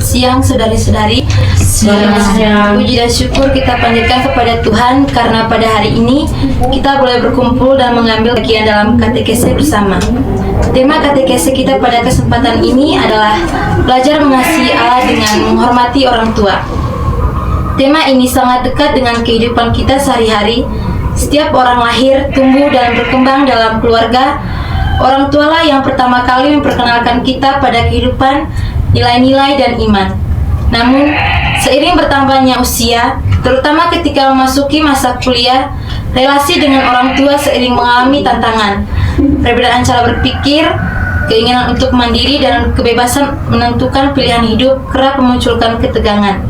Siang saudari-saudari, puji dan syukur kita panjatkan kepada Tuhan karena pada hari ini kita boleh berkumpul dan mengambil bagian dalam katekese bersama. Tema katekese kita pada kesempatan ini adalah belajar mengasihi Allah dengan menghormati orang tua. Tema ini sangat dekat dengan kehidupan kita sehari-hari. Setiap orang lahir, tumbuh dan berkembang dalam keluarga. Orang tualah yang pertama kali memperkenalkan kita pada kehidupan, nilai-nilai dan iman. Namun, seiring bertambahnya usia, terutama ketika memasuki masa kuliah, relasi dengan orang tua seiring mengalami tantangan. Perbedaan cara berpikir, keinginan untuk mandiri dan kebebasan menentukan pilihan hidup kerap memunculkan ketegangan.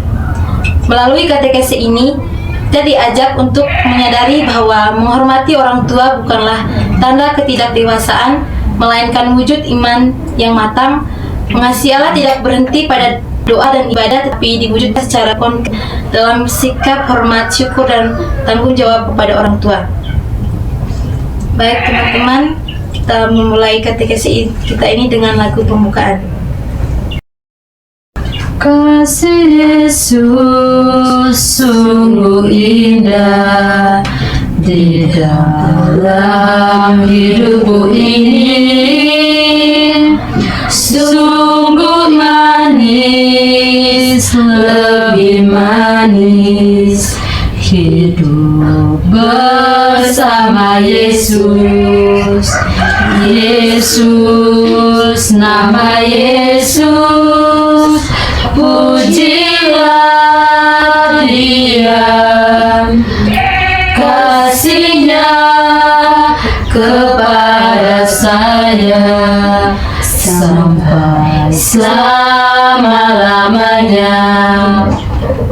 Melalui katekese ini, kita diajak untuk menyadari bahwa menghormati orang tua bukanlah tanda ketidakdewasaan, melainkan wujud iman yang matang. Mengasihi Allah tidak berhenti pada doa dan ibadah, tapi diwujudkan secara konkret dalam sikap hormat, syukur, dan tanggung jawab kepada orang tua. Baik teman-teman, kita memulai katekese kita ini dengan lagu pembukaan. Kasih Yesus sungguh indah di dalam hidupku ini. Sungguh manis, lebih manis hidup bersama Yesus. Yesus, nama Yesus, pujilah Dia, kasihnya kepada saya sampai selama-lamanya.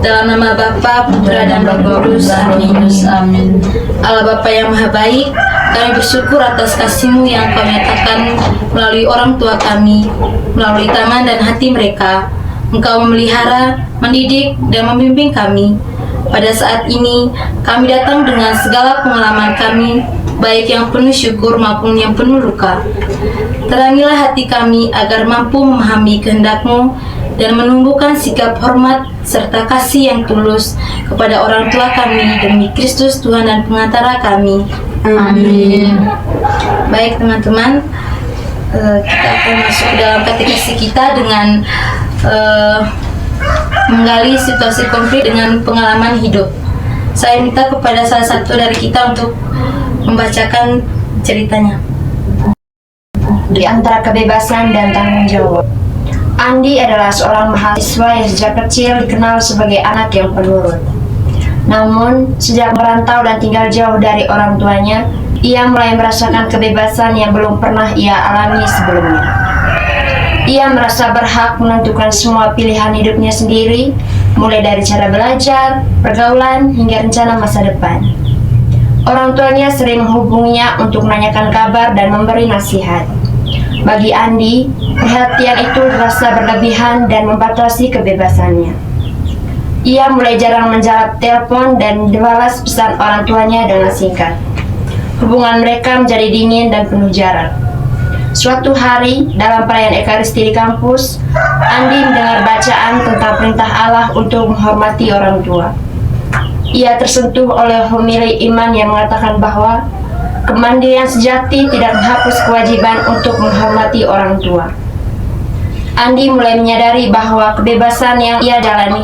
Dalam nama Bapa, Putra, dan Roh Kudus. Amin. Allah Bapa yang Maha Baik, kami bersyukur atas kasih-Mu yang Kau nyatakan melalui orang tua kami, melalui tangan dan hati mereka. Engkau memelihara, mendidik, dan membimbing kami. Pada saat ini, kami datang dengan segala pengalaman kami, baik yang penuh syukur maupun yang penuh luka. Terangilah hati kami agar mampu memahami kehendak-Mu dan menumbuhkan sikap hormat serta kasih yang tulus kepada orang tua kami demi Kristus Tuhan dan pengantara kami. Amin. Baik teman-teman, kita akan masuk ke dalam katekese kita dengan menggali situasi konflik dengan pengalaman hidup. Saya minta kepada salah satu dari kita untuk membacakan ceritanya. Di antara kebebasan dan tanggung jawab. Andi adalah seorang mahasiswa yang sejak kecil dikenal sebagai anak yang penurut. Namun, sejak merantau dan tinggal jauh dari orang tuanya, ia mulai merasakan kebebasan yang belum pernah ia alami sebelumnya. Ia merasa berhak menentukan semua pilihan hidupnya sendiri, mulai dari cara belajar, pergaulan, hingga rencana masa depan. Orang tuanya sering menghubunginya untuk menanyakan kabar dan memberi nasihat. Bagi Andi, perhatian itu terasa berlebihan dan membatasi kebebasannya. Ia mulai jarang menjawab telepon dan dibalas pesan orang tuanya dengan singkat. Hubungan mereka menjadi dingin dan penuh jarak. Suatu hari, dalam perayaan Ekaristi di kampus, Andi mendengar bacaan tentang perintah Allah untuk menghormati orang tua. Ia tersentuh oleh homili iman yang mengatakan bahwa kemandirian sejati tidak menghapus kewajiban untuk menghormati orang tua. Andi mulai menyadari bahwa kebebasan yang ia jalani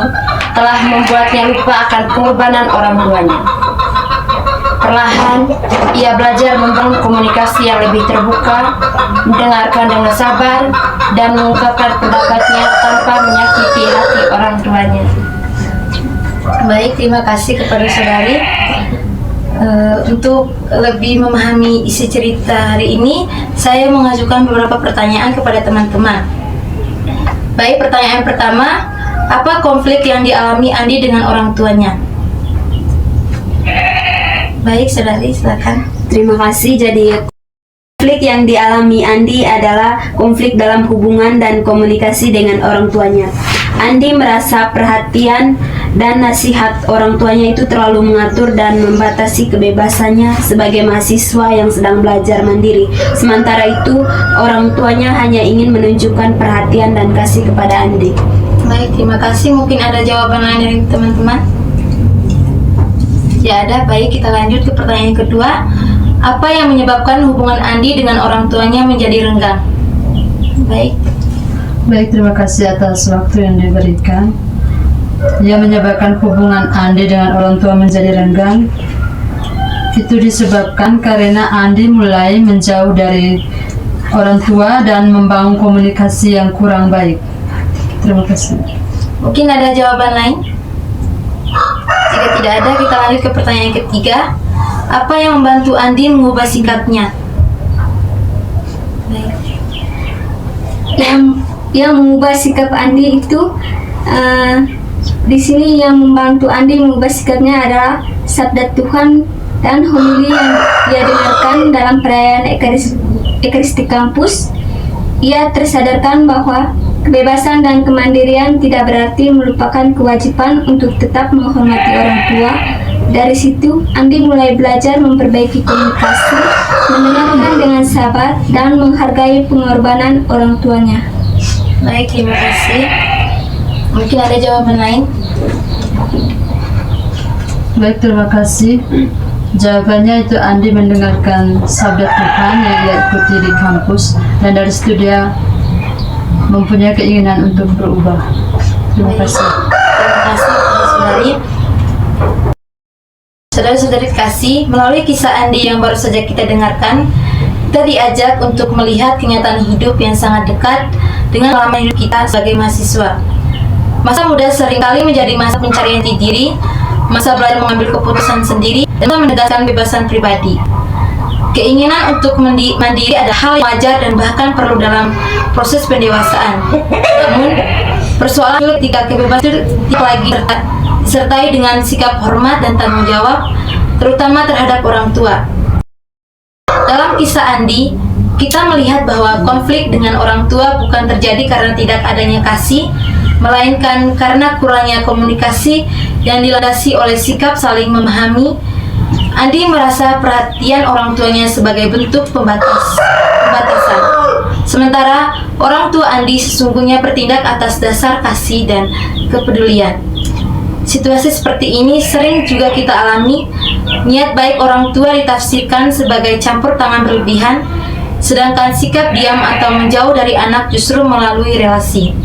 telah membuatnya lupa akan pengorbanan orang tuanya. Perlahan, ia belajar membangun komunikasi yang lebih terbuka, mendengarkan dengan sabar, dan mengungkapkan pendapatnya tanpa menyakiti hati orang tuanya. Baik, terima kasih kepada saudari. Untuk lebih memahami isi cerita hari ini, saya mengajukan beberapa pertanyaan kepada teman-teman. Baik, pertanyaan pertama, apa konflik yang dialami Andi dengan orang tuanya? Baik, saudari, silakan. Terima kasih. Jadi, konflik yang dialami Andi adalah konflik dalam hubungan dan komunikasi dengan orang tuanya. Andi merasa perhatian dan nasihat orang tuanya itu terlalu mengatur dan membatasi kebebasannya sebagai mahasiswa yang sedang belajar mandiri. Sementara itu, orang tuanya hanya ingin menunjukkan perhatian dan kasih kepada Andi. Baik, terima kasih. Mungkin ada jawaban lain dari teman-teman? Ya ada, baik kita lanjut ke pertanyaan kedua. Apa yang menyebabkan hubungan Andi dengan orang tuanya menjadi renggang? Baik. Baik, terima kasih atas waktu yang diberikan. Yang menyebabkan hubungan Andi dengan orang tua menjadi renggang itu disebabkan karena Andi mulai menjauh dari orang tua dan membangun komunikasi yang kurang baik. Terima kasih. Mungkin ada jawaban lain? Jika tidak ada, kita lanjut ke pertanyaan ketiga. Apa yang membantu Andi mengubah sikapnya? Baik. Yang mengubah sikap Andi itu di sini yang membantu Andi mengubah sikapnya adalah sabda Tuhan dan homili yang ia dengarkan dalam perayaan Ekaristi kampus. Ia tersadarkan bahwa kebebasan dan kemandirian tidak berarti melupakan kewajiban untuk tetap menghormati orang tua. Dari situ, Andi mulai belajar memperbaiki komunikasi, mendengarkan dengan sabar, dan menghargai pengorbanan orang tuanya. Baik, terima kasih. Mungkin ada jawaban lain? Baik, terima kasih. Jawabannya itu Andi mendengarkan sabda Tuhan yang ia ikuti di kampus dan dari situ dia mempunyai keinginan untuk berubah. Terima kasih. Terima kasih, saudari. Saudara-saudari kasih, melalui kisah Andi yang baru saja kita dengarkan, kita diajak untuk melihat kenyataan hidup yang sangat dekat dengan pengalaman hidup kita sebagai mahasiswa. Masa muda seringkali menjadi masa pencarian jati diri, masa belajar mengambil keputusan sendiri, dan menegaskan kebebasan pribadi. Keinginan untuk mandiri adalah hal yang wajar dan bahkan perlu dalam proses pendewasaan. Namun, persoalan ketika kebebasan itu tidak lagi disertai dengan sikap hormat dan tanggung jawab, terutama terhadap orang tua. Dalam kisah Andi, kita melihat bahwa konflik dengan orang tua bukan terjadi karena tidak adanya kasih, melainkan karena kurangnya komunikasi yang dilandasi oleh sikap saling memahami. Andi merasa perhatian orang tuanya sebagai bentuk pembatasan. Sementara orang tua Andi sesungguhnya bertindak atas dasar kasih dan kepedulian. Situasi seperti ini sering juga kita alami. Niat baik orang tua ditafsirkan sebagai campur tangan berlebihan, sedangkan sikap diam atau menjauh dari anak justru melalui relasi.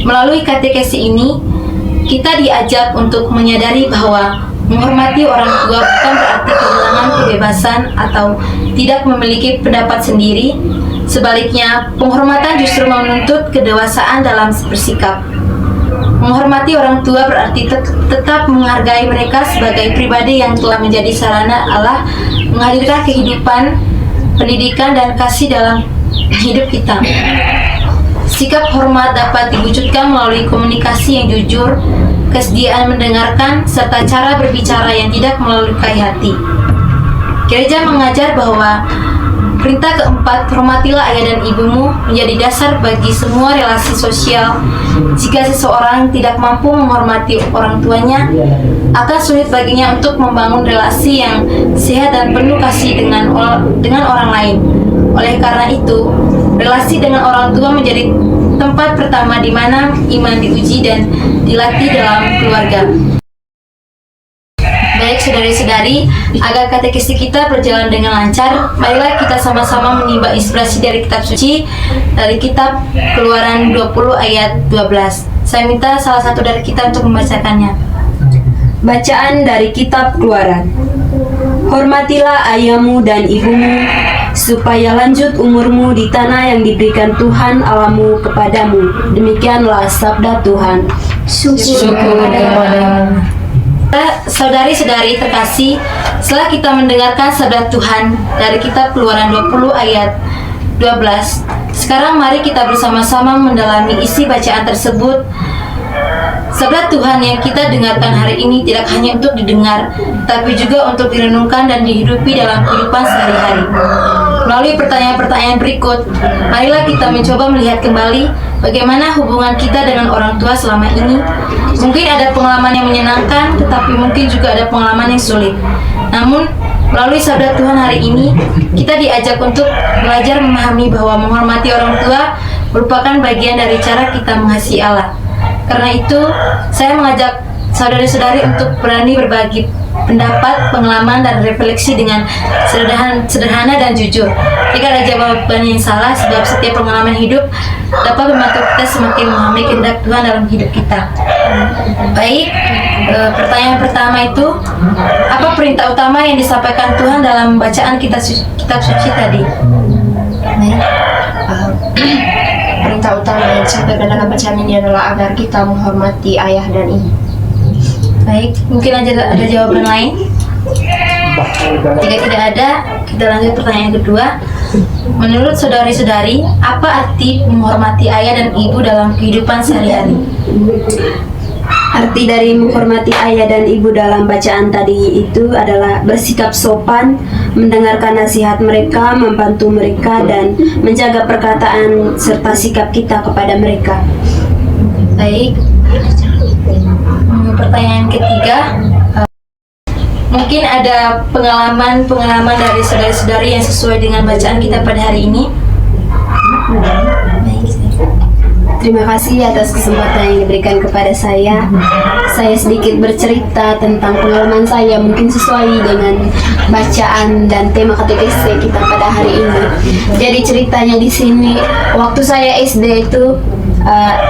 Melalui katekesi ini, kita diajak untuk menyadari bahwa menghormati orang tua bukan berarti kehilangan kebebasan atau tidak memiliki pendapat sendiri. Sebaliknya, penghormatan justru menuntut kedewasaan dalam bersikap. Menghormati orang tua berarti tetap menghargai mereka sebagai pribadi yang telah menjadi sarana Allah menghadirkan kehidupan, pendidikan, dan kasih dalam hidup kita. Sikap hormat dapat diwujudkan melalui komunikasi yang jujur, kesediaan mendengarkan, serta cara berbicara yang tidak melukai hati. Gereja mengajar bahwa perintah keempat, hormatilah ayah dan ibumu, menjadi dasar bagi semua relasi sosial. Jika seseorang tidak mampu menghormati orang tuanya, akan sulit baginya untuk membangun relasi yang sehat dan penuh kasih dengan orang lain. Oleh karena itu, relasi dengan orang tua menjadi tempat pertama di mana iman diuji dan dilatih dalam keluarga. Baik saudari-saudari, agar katekesi kita berjalan dengan lancar, marilah kita sama-sama menimba inspirasi dari kitab suci, dari kitab Keluaran 20 ayat 12. Saya minta salah satu dari kita untuk membacakannya. Bacaan dari kitab Keluaran. Hormatilah ayahmu dan ibumu, supaya lanjut umurmu di tanah yang diberikan Tuhan Allahmu kepadamu. Demikianlah sabda Tuhan. Syukur kepada Saudari-saudari terkasih, setelah kita mendengarkan sabda Tuhan dari kitab Keluaran 20 ayat 12, sekarang mari kita bersama-sama mendalami isi bacaan tersebut Sabda Tuhan yang kita dengarkan hari ini tidak hanya untuk didengar, tapi juga untuk direnungkan dan dihidupi dalam kehidupan sehari-hari. Melalui pertanyaan-pertanyaan berikut, marilah kita mencoba melihat kembali bagaimana hubungan kita dengan orang tua selama ini. Mungkin ada pengalaman yang menyenangkan, tetapi mungkin juga ada pengalaman yang sulit. Namun, melalui sabda Tuhan hari ini, kita diajak untuk belajar memahami bahwa menghormati orang tua merupakan bagian dari cara kita mengasihi Allah. Karena itu, saya mengajak saudari-saudari untuk berani berbagi pendapat, pengalaman, dan refleksi dengan sederhana dan jujur. Jika ada jawaban yang salah, sebab setiap pengalaman hidup dapat membantu kita semakin memahami kehendak Tuhan dalam hidup kita. Baik, pertanyaan pertama itu, apa perintah utama yang disampaikan Tuhan dalam bacaan kitab suci tadi? Baik. Perintah utama yang disampaikan dalam bacaan ini adalah agar kita menghormati ayah dan ibu. Baik, mungkin ada jawaban lain? Jika tidak ada, kita lanjut pertanyaan kedua. Menurut saudari-saudari, apa arti menghormati ayah dan ibu dalam kehidupan sehari-hari? Arti dari menghormati ayah dan ibu dalam bacaan tadi itu adalah bersikap sopan, mendengarkan nasihat mereka, membantu mereka, dan menjaga perkataan serta sikap kita kepada mereka. Baik. Pertanyaan ketiga, mungkin ada pengalaman dari saudari-saudari yang sesuai dengan bacaan kita pada hari ini. Baik. Terima kasih atas kesempatan yang diberikan kepada saya. Saya sedikit bercerita tentang pengalaman saya, mungkin sesuai dengan bacaan dan tema katekese kita pada hari ini. Jadi ceritanya di sini, waktu saya SD itu,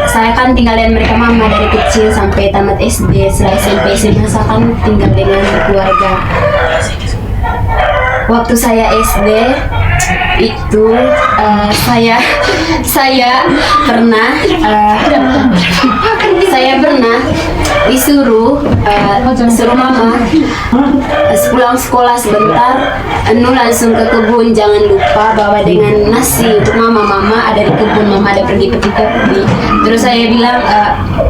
saya kan tinggal dengan mereka mama dari kecil sampai tamat SD. Setelah SMP SMA saya kan tinggal dengan keluarga. Waktu saya SD itu saya pernah disuruh mama pulang sekolah sebentar, langsung ke kebun, jangan lupa bawa dengan nasi untuk mama ada di kebun, mama ada pergi. Terus saya bilang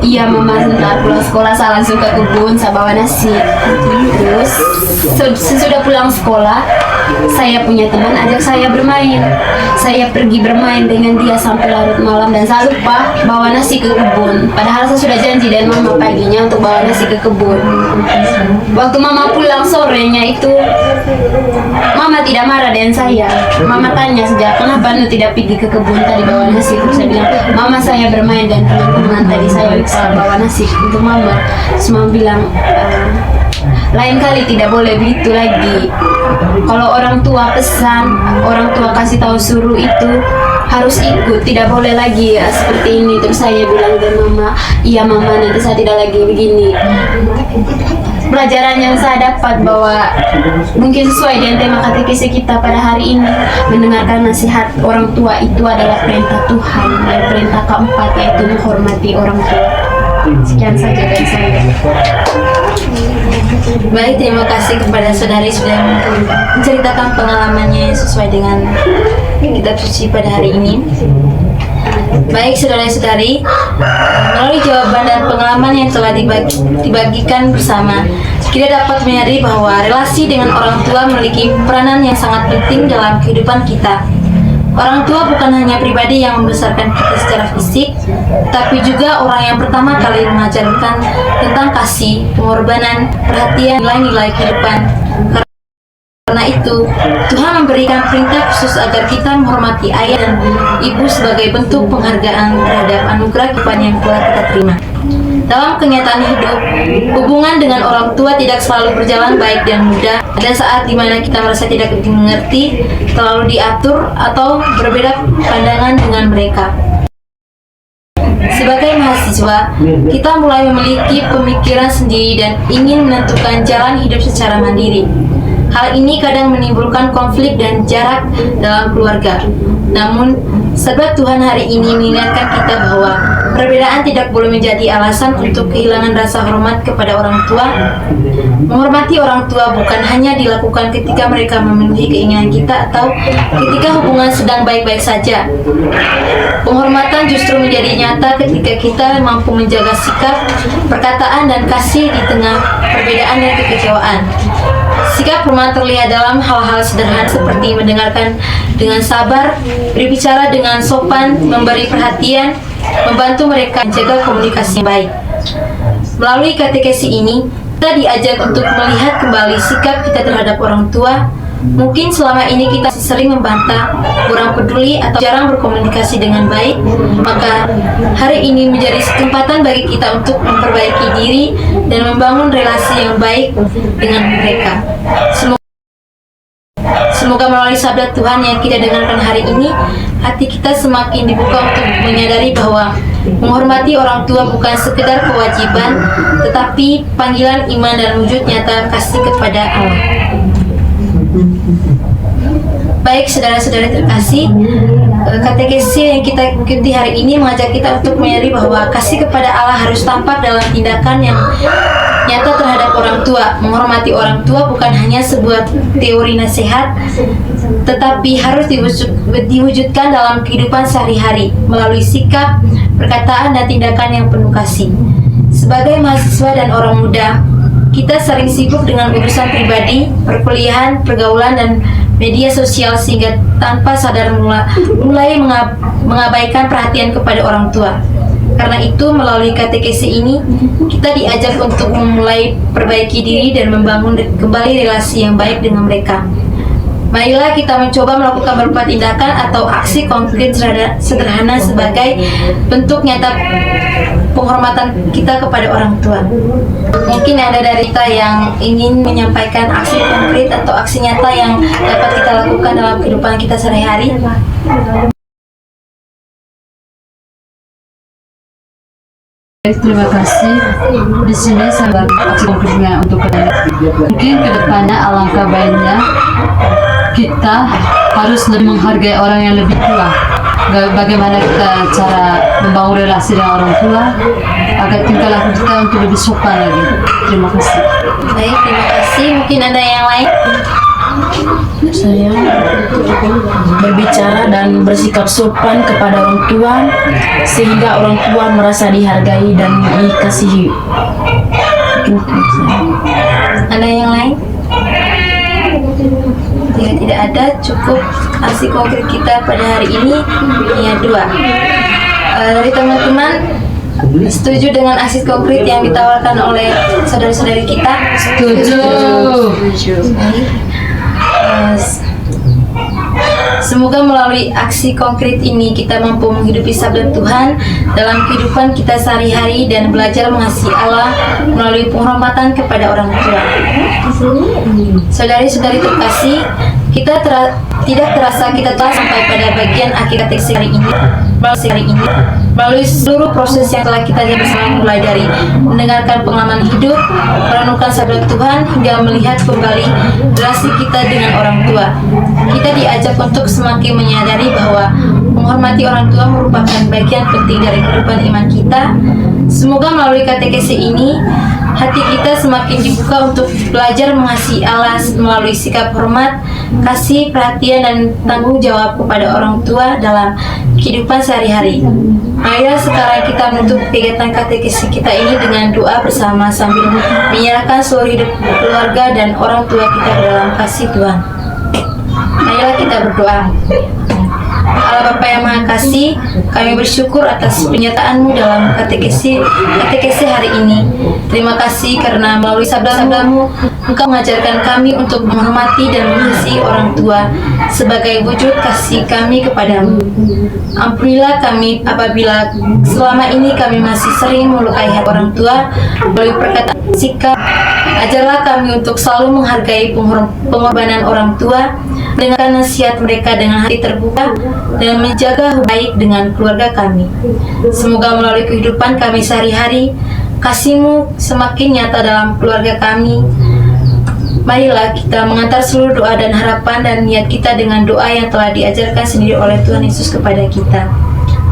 iya mama, sebentar pulang sekolah saya langsung ke kebun, saya bawa nasi. Terus sesudah pulang sekolah, saya punya teman ajak saya bermain. Saya pergi bermain dengan dia sampai larut malam dan saya lupa bawa nasi ke kebun. Padahal saya sudah janji dengan mama paginya untuk bawa nasi ke kebun. Waktu mama pulang sorenya itu, mama tidak marah dengan saya. Mama tanya sejak kenapa nu tidak pergi ke kebun tadi bawa nasi. Terus saya bilang, mama saya bermain dan teman-teman tadi saya lupa bawa nasi untuk mama. Terus mama bilang, lain kali tidak boleh begitu lagi. Kalau orang tua pesan, orang tua kasih tahu suruh itu harus ikut, tidak boleh lagi ya, seperti ini. Terus saya bilang ke mama, iya mama, nanti saya tidak lagi begini. Pelajaran yang saya dapat bahwa mungkin sesuai dengan tema katekese kita pada hari ini, mendengarkan nasihat orang tua itu adalah perintah Tuhan. Dan perintah keempat yaitu menghormati orang tua. Sekian saja dari saya. Baik, terima kasih kepada saudari sudah menceritakan pengalamannya sesuai dengan kitab suci pada hari ini. Baik saudara-saudari, melalui jawaban dan pengalaman yang telah dibagikan bersama, kita dapat menyadari bahwa relasi dengan orang tua memiliki peranan yang sangat penting dalam kehidupan kita. Orang tua bukan hanya pribadi yang membesarkan kita secara fisik, tapi juga orang yang pertama kali mengajarkan tentang kasih, pengorbanan, perhatian, nilai-nilai kehidupan. Karena itu, Tuhan memberikan perintah khusus agar kita menghormati ayah dan ibu sebagai bentuk penghargaan terhadap anugerah kehidupan yang telah kita terima. Dalam kenyataan hidup, hubungan dengan orang tua tidak selalu berjalan baik dan mudah. Ada saat dimana kita merasa tidak dimengerti, terlalu diatur, atau berbeda pandangan dengan mereka. Sebagai mahasiswa, kita mulai memiliki pemikiran sendiri dan ingin menentukan jalan hidup secara mandiri. Hal ini kadang menimbulkan konflik dan jarak dalam keluarga. Namun, sabda Tuhan hari ini mengingatkan kita bahwa Perbedaan tidak boleh menjadi alasan untuk kehilangan rasa hormat kepada orang tua. Menghormati orang tua bukan hanya dilakukan ketika mereka memenuhi keinginan kita atau ketika hubungan sedang baik-baik saja. Penghormatan justru menjadi nyata ketika kita mampu menjaga sikap, perkataan, dan kasih di tengah perbedaan dan kekecewaan. Sikap hormat terlihat dalam hal-hal sederhana seperti mendengarkan dengan sabar, berbicara dengan sopan, memberi perhatian, membantu mereka menjaga komunikasi yang baik. Melalui katekesi ini, kita diajak untuk melihat kembali sikap kita terhadap orang tua. Mungkin selama ini kita sering membantah, kurang peduli, atau jarang berkomunikasi dengan baik. Maka hari ini menjadi kesempatan bagi kita untuk memperbaiki diri dan membangun relasi yang baik dengan mereka. Semoga melalui sabda Tuhan yang kita dengarkan hari ini, hati kita semakin dibuka untuk menyadari bahwa menghormati orang tua bukan sekedar kewajiban, tetapi panggilan iman dan wujud nyata kasih kepada Allah. Baik saudara-saudara terkasih, katekesi yang kita ikuti hari ini mengajak kita untuk menyadari bahwa kasih kepada Allah harus tampak dalam tindakan yang nyata terhadap orang tua. Menghormati orang tua bukan hanya sebuah teori nasihat, tetapi harus diwujudkan dalam kehidupan sehari-hari melalui sikap, perkataan, dan tindakan yang penuh kasih. Sebagai mahasiswa dan orang muda, kita sering sibuk dengan urusan pribadi, perkuliahan, pergaulan, dan media sosial sehingga tanpa sadar mulai mengabaikan perhatian kepada orang tua. Karena itu, melalui katekesi ini, kita diajak untuk memulai perbaiki diri dan membangun kembali relasi yang baik dengan mereka. Marilah kita mencoba melakukan beberapa tindakan atau aksi konkret sederhana sebagai bentuk nyata penghormatan kita kepada orang tua. Mungkin ada dari kita yang ingin menyampaikan aksi konkret atau aksi nyata yang dapat kita lakukan dalam kehidupan kita sehari-hari. Terima kasih. Di sini saya aksi konkretnya untuk kalian. Mungkin kedepannya alangkah baiknya kita harus lebih menghargai orang yang lebih tua. Bagaimana kita cara membangun relasi dengan orang tua agar tingkah laku kita untuk lebih sopan lagi. Terima kasih. Baik, terima kasih. Mungkin ada yang lain? Saya berbicara dan bersikap sopan kepada orang tua sehingga orang tua merasa dihargai dan dikasihi. Ada yang lain? Jika tidak ada, cukup aksi konkret kita pada hari ini hanya 2. Dari teman-teman, setuju dengan aksi konkret yang ditawarkan oleh saudara-saudari kita? Setuju. Baik. Semoga melalui aksi konkret ini kita mampu menghidupi sabda Tuhan dalam kehidupan kita sehari-hari dan belajar mengasihi Allah melalui penghormatan kepada orang tua. Saudari-saudari terkasih, kita tidak terasa kita telah sampai pada bagian akhir katekesi hari ini. Melalui seluruh proses yang telah kita jalani bersama, mulai dari mendengarkan pengalaman hidup, merenungkan sabda Tuhan, hingga melihat kembali relasi kita dengan orang tua, kita diajak untuk semakin menyadari bahwa menghormati orang tua merupakan bagian penting dari kehidupan iman kita. Semoga melalui katekesi ini, hati kita semakin dibuka untuk belajar mengasihi Allah melalui sikap hormat, kasih, perhatian, dan tanggung jawab kepada orang tua dalam kehidupan sehari-hari. Marilah sekarang kita menutup kegiatan katekesi kita ini dengan doa bersama sambil menyerahkan seluruh hidup keluarga dan orang tua kita ke dalam kasih Tuhan. Marilah kita berdoa. Allah Bapa yang Maha Kasih, kami bersyukur atas penyertaan-Mu dalam katekesi hari ini. Terima kasih karena melalui sabda-sabda-Mu, Engkau mengajarkan kami untuk menghormati dan mengasihi orang tua sebagai wujud kasih kami kepadamu. Ampunilah kami apabila selama ini kami masih sering melukai hati orang tua melalui perkataan sikap. Ajarlah kami untuk selalu menghargai pengorbanan orang tua, mendengarkan nasihat mereka dengan hati terbuka, dan menjaga hubungan baik dengan keluarga kami. Semoga melalui kehidupan kami sehari-hari, kasih-Mu semakin nyata dalam keluarga kami. Marilah kita mengantar seluruh doa dan harapan dan niat kita dengan doa yang telah diajarkan sendiri oleh Tuhan Yesus kepada kita.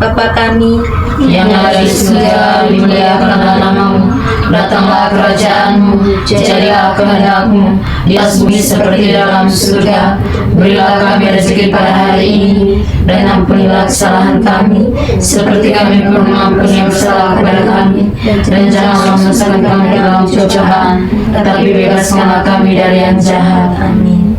Bapa kami yang ada di surga, dimuliakanlah namamu, datanglah kerajaanmu, jadilah kehendakmu di atas bumi seperti dalam surga. Berilah kami rezeki pada hari ini, dan ampunilah kesalahan kami, seperti kami pun mengampuni yang bersalah kepada kami. Dan janganlah memasukkan kami ke dalam cobaan, tetapi bebaskanlah kami dari yang jahat. Amin.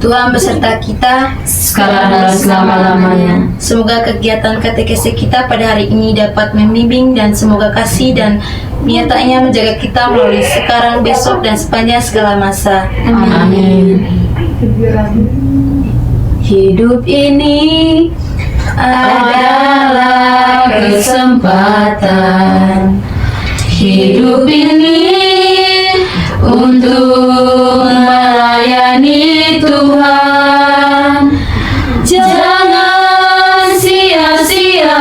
Tuhan beserta kita Sekarang dan selama-lamanya. Semoga kegiatan katekese kita pada hari ini dapat membimbing dan semoga kasih dan nyatanya menjaga kita melalui sekarang, besok, dan sepanjang segala masa. Amin. Hidup ini Adalah kesempatan, hidup ini untuk melayani Tuhan. Jangan sia-siakan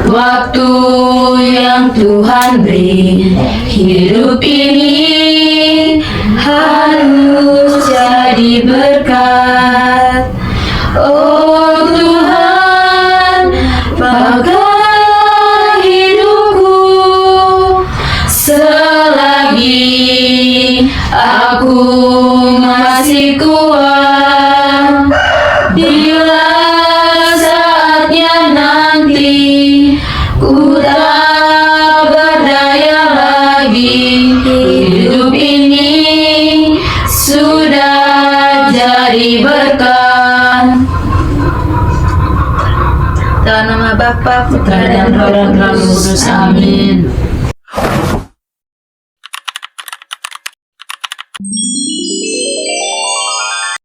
waktu yang Tuhan beri. Hidup ini harus jadi berkat. Oh Tuhan, pakailah hidupku selagi aku masih kuat. Bila saatnya nanti ku tak berdaya lagi, hidup ini sudah jadi berkat. Dalam nama Bapa, Putra dan Roh Kudus. Amin.